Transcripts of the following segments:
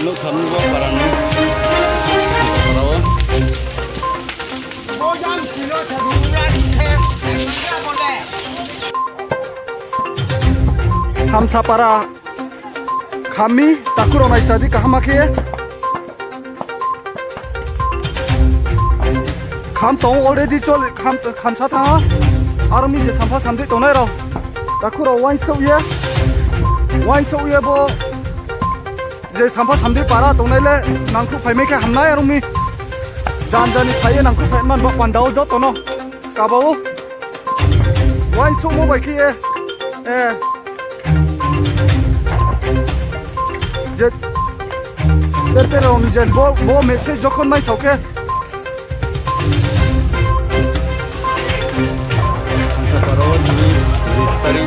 nuk thấm vô para nu para Hamsapara kami takuro na istadi kahamakie kham tong already chol kham sa tha army je sampa samde tonai ro takuro wine so ye bo je sampa samde para tonai le nangku phaime ke hamnai army jan jani phaye nangku phaman ba pandao jo tono kabau wine so mo bai ki je tertero mijen bo message jokon mai sauke separo ini listari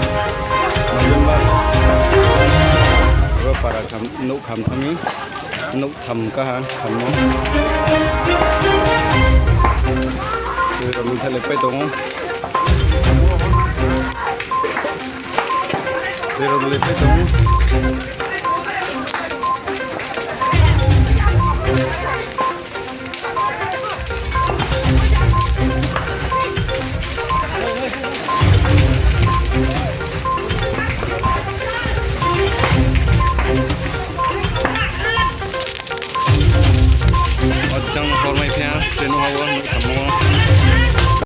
November ro para kham nuk kham thami nuk tham ka kham mo ro mi thale pe tong ro le pe tong